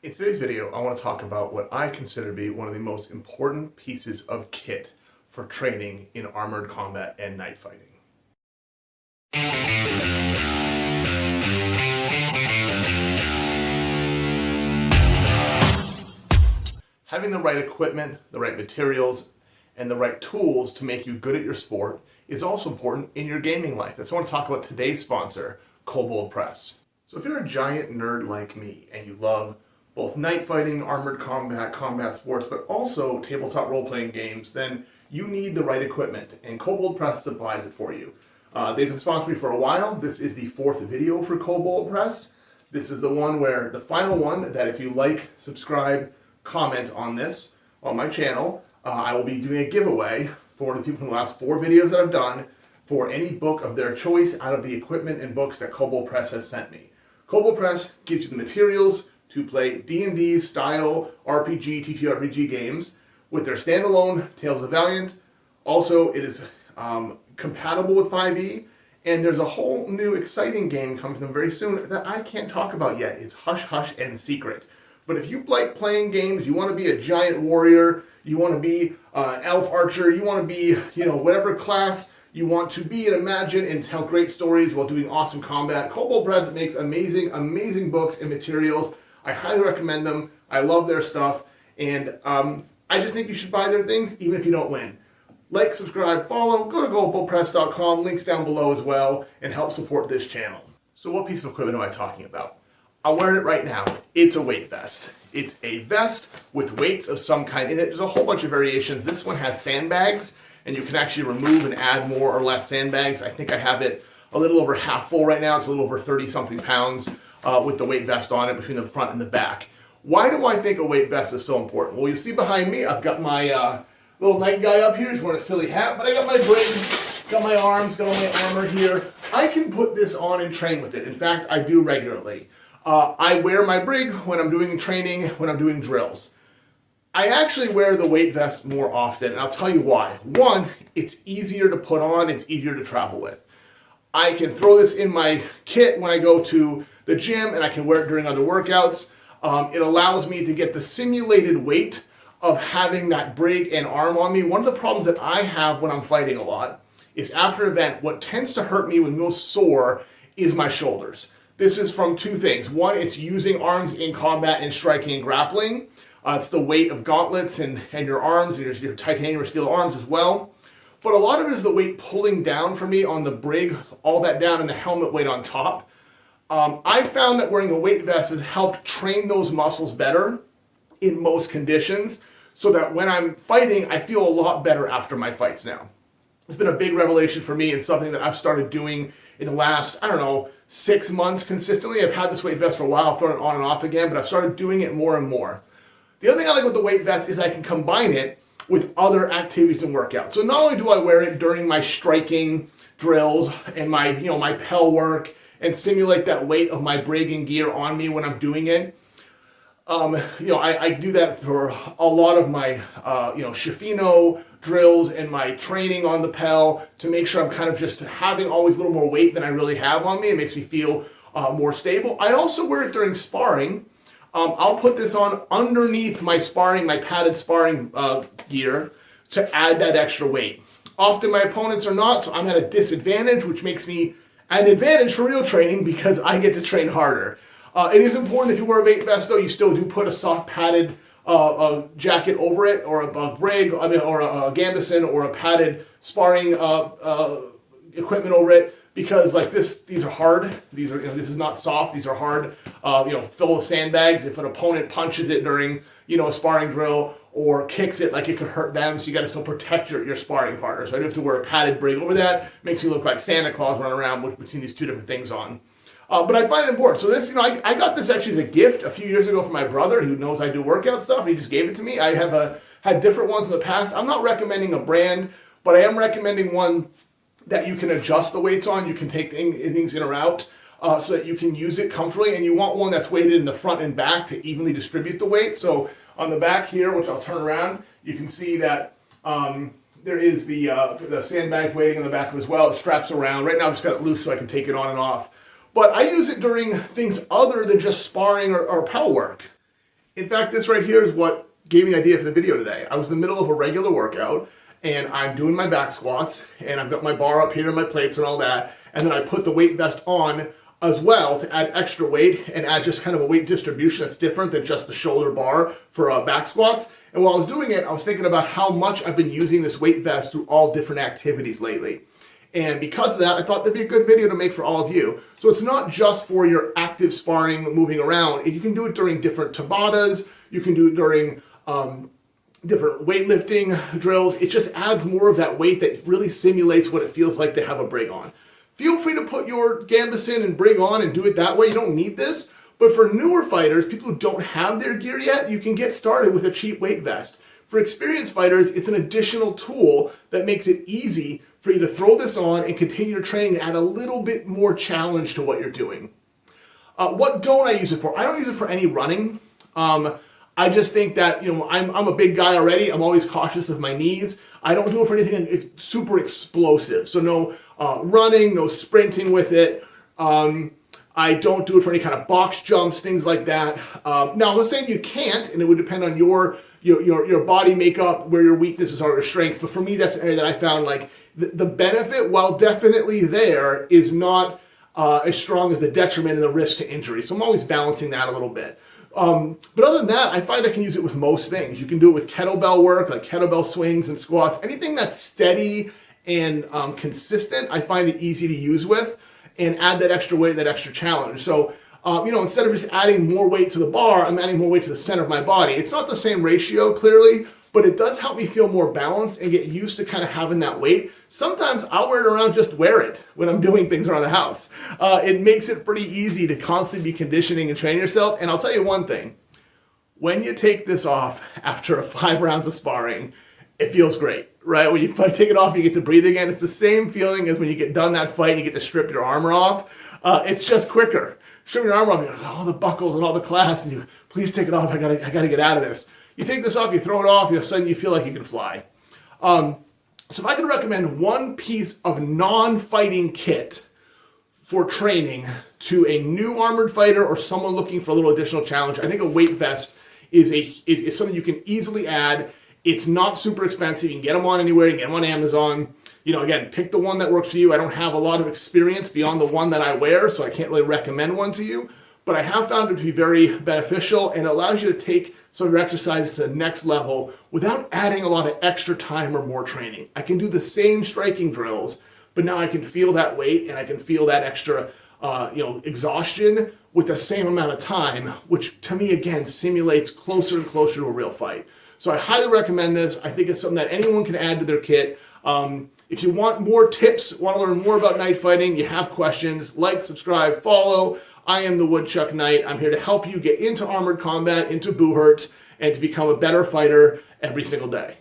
In today's video, I want to talk about what I consider to be one of the most important pieces of kit for training in armored combat and night fighting. Having the right equipment, the right materials, and the right tools to make you good at your sport is also important in your gaming life. That's what I want to talk about today's sponsor, Kobold Press. So if you're a giant nerd like me and you love both night fighting, armored combat, combat sports, but also tabletop role-playing games, then you need the right equipment, and Kobold Press supplies it for you. They've been sponsoring me for a while. This is the fourth video for Kobold Press. This is the one where, the final one, that if you like, subscribe, comment on this, on my channel, I will be doing a giveaway for the people from the last 4 videos that I've done for any book of their choice out of the equipment and books that Kobold Press has sent me. Kobold Press gives you the materials to play D&D style RPG, TTRPG games with their standalone Tales of the Valiant. Also, it is compatible with 5e, and there's a whole new exciting game coming to them very soon that I can't talk about yet. It's Hush Hush and Secret. But if you like playing games, you want to be a giant warrior, you want to be an elf archer, you want to be, whatever class you want to be and imagine and tell great stories while doing awesome combat, Kobold Press makes amazing, amazing books and materials. I highly recommend them. I love their stuff, and I just think you should buy their things even if you don't win. Like, subscribe, follow, go to koboldpress.com, links down below as well, and help support this channel. So what piece of equipment am I talking about? I'm wearing it right now. It's a weight vest. It's a vest with weights of some kind in it. There's a whole bunch of variations. This one has sandbags, and you can actually remove and add more or less sandbags. I think I have it a little over half full right now. It's a little over 30-something pounds with the weight vest on it between the front and the back. Why do I think a weight vest is so important? Well, you see behind me, I've got my little night guy up here. He's wearing a silly hat, but I got my brig, got my arms, got all my armor here. I can put this on and train with it. In fact, I do regularly. I wear my brig when I'm doing training, when I'm doing drills. I actually wear the weight vest more often, and I'll tell you why. One, it's easier to put on, it's easier to travel with. I can throw this in my kit when I go to the gym, and I can wear it during other workouts. It allows me to get the simulated weight of having that brig and arm on me. One of the problems that I have when I'm fighting a lot is after an event, what tends to hurt me when most sore is my shoulders. This is from 2 things. One, it's using arms in combat and striking and grappling. It's the weight of gauntlets and your arms, and your titanium or steel arms as well. But a lot of it is the weight pulling down for me on the brig, all that down, and the helmet weight on top. I've found that wearing a weight vest has helped train those muscles better in most conditions, so that when I'm fighting, I feel a lot better after my fights now. It's been a big revelation for me and something that I've started doing in the last, 6 months consistently. I've had this weight vest for a while, I've thrown it on and off again, but I've started doing it more and more. The other thing I like with the weight vest is I can combine it with other activities and workouts. So not only do I wear it during my striking drills and my, my Pel work and simulate that weight of my brig and gear on me when I'm doing it, I do that for a lot of my, Shifino drills and my training on the Pel to make sure I'm kind of just having always a little more weight than I really have on me. It makes me feel more stable. I also wear it during sparring. I'll put this on underneath my padded sparring gear to add that extra weight. Often my opponents are not, so I'm at a disadvantage, which makes me an advantage for real training because I get to train harder. It is important if you wear a weight vest, though, you still do put a soft padded jacket over it, or a brig, or a gambeson, or a padded sparring equipment over it, because like these are hard. This is not soft. These are hard. Full of sandbags. If an opponent punches it during a sparring drill or kicks it, like it could hurt them. So you got to still protect your sparring partner. So I do have to wear a padded brig over that. Makes you look like Santa Claus running around between these 2 different things on. But I find it important. So this, I got this actually as a gift a few years ago from my brother, who knows I do workout stuff. He just gave it to me. I have had different ones in the past. I'm not recommending a brand, but I am recommending one that you can adjust the weights on. You can take things in or out so that you can use it comfortably. And you want one that's weighted in the front and back to evenly distribute the weight. So on the back here, which I'll turn around, you can see that there is the sandbag weighting on the back as well. It straps around. Right now I've just got it loose so I can take it on and off. But I use it during things other than just sparring or Pel work. In fact, this right here is what gave me the idea for the video today. I was in the middle of a regular workout, and I'm doing my back squats, and I've got my bar up here and my plates and all that, and then I put the weight vest on as well to add extra weight and add just kind of a weight distribution that's different than just the shoulder bar for back squats. And while I was doing it, I was thinking about how much I've been using this weight vest through all different activities lately. And because of that, I thought that'd be a good video to make for all of you. So it's not just for your active sparring, moving around. You can do it during different Tabatas. You can do it during different weightlifting drills. It just adds more of that weight that really simulates what it feels like to have a brig on. Feel free to put your gambus in and brig on and do it that way. You don't need this. But for newer fighters, people who don't have their gear yet, you can get started with a cheap weight vest. For experienced fighters, it's an additional tool that makes it easy for you to throw this on and continue your training and add a little bit more challenge to what you're doing. What don't I use it for? I don't use it for any running. I just think that, I'm a big guy already. I'm always cautious of my knees. I don't do it for anything super explosive. So no running, no sprinting with it. I don't do it for any kind of box jumps, things like that. Now, I'm not saying you can't, and it would depend on your body makeup, where your weaknesses are, your strengths. But for me, that's an area that I found like the benefit, while definitely there, is not as strong as the detriment and the risk to injury. So I'm always balancing that a little bit. But other than that, I find I can use it with most things. You can do it with kettlebell work, like kettlebell swings and squats. Anything that's steady and consistent, I find it easy to use with and add that extra weight, that extra challenge. So, instead of just adding more weight to the bar, I'm adding more weight to the center of my body. It's not the same ratio, clearly, but it does help me feel more balanced and get used to kind of having that weight. Sometimes I'll wear it around, just wear it when I'm doing things around the house. It makes it pretty easy to constantly be conditioning and training yourself. And I'll tell you one thing, when you take this off after 5 rounds of sparring, it feels great, right? When you take it off, you get to breathe again. It's the same feeling as when you get done that fight and you get to strip your armor off. It's just quicker. Strip your armor off, you got all the buckles and all the clasps, and you, please take it off, I gotta get out of this. You take this off, you throw it off, suddenly you feel like you can fly. So if I could recommend one piece of non-fighting kit for training to a new armored fighter or someone looking for a little additional challenge, I think a weight vest is something you can easily add. It's not super expensive. You can get them on anywhere. You can get them on Amazon. Again, pick the one that works for you. I don't have a lot of experience beyond the one that I wear, so I can't really recommend one to you. But I have found it to be very beneficial and allows you to take some of your exercises to the next level without adding a lot of extra time or more training. I can do the same striking drills, but now I can feel that weight and I can feel that extra exhaustion with the same amount of time, which to me, again, simulates closer and closer to a real fight. So I highly recommend this. I think it's something that anyone can add to their kit. If you want more tips, want to learn more about night fighting, you have questions, like, subscribe, follow. I am the Woodchuck Knight. I'm here to help you get into armored combat, into Buhurt, and to become a better fighter every single day.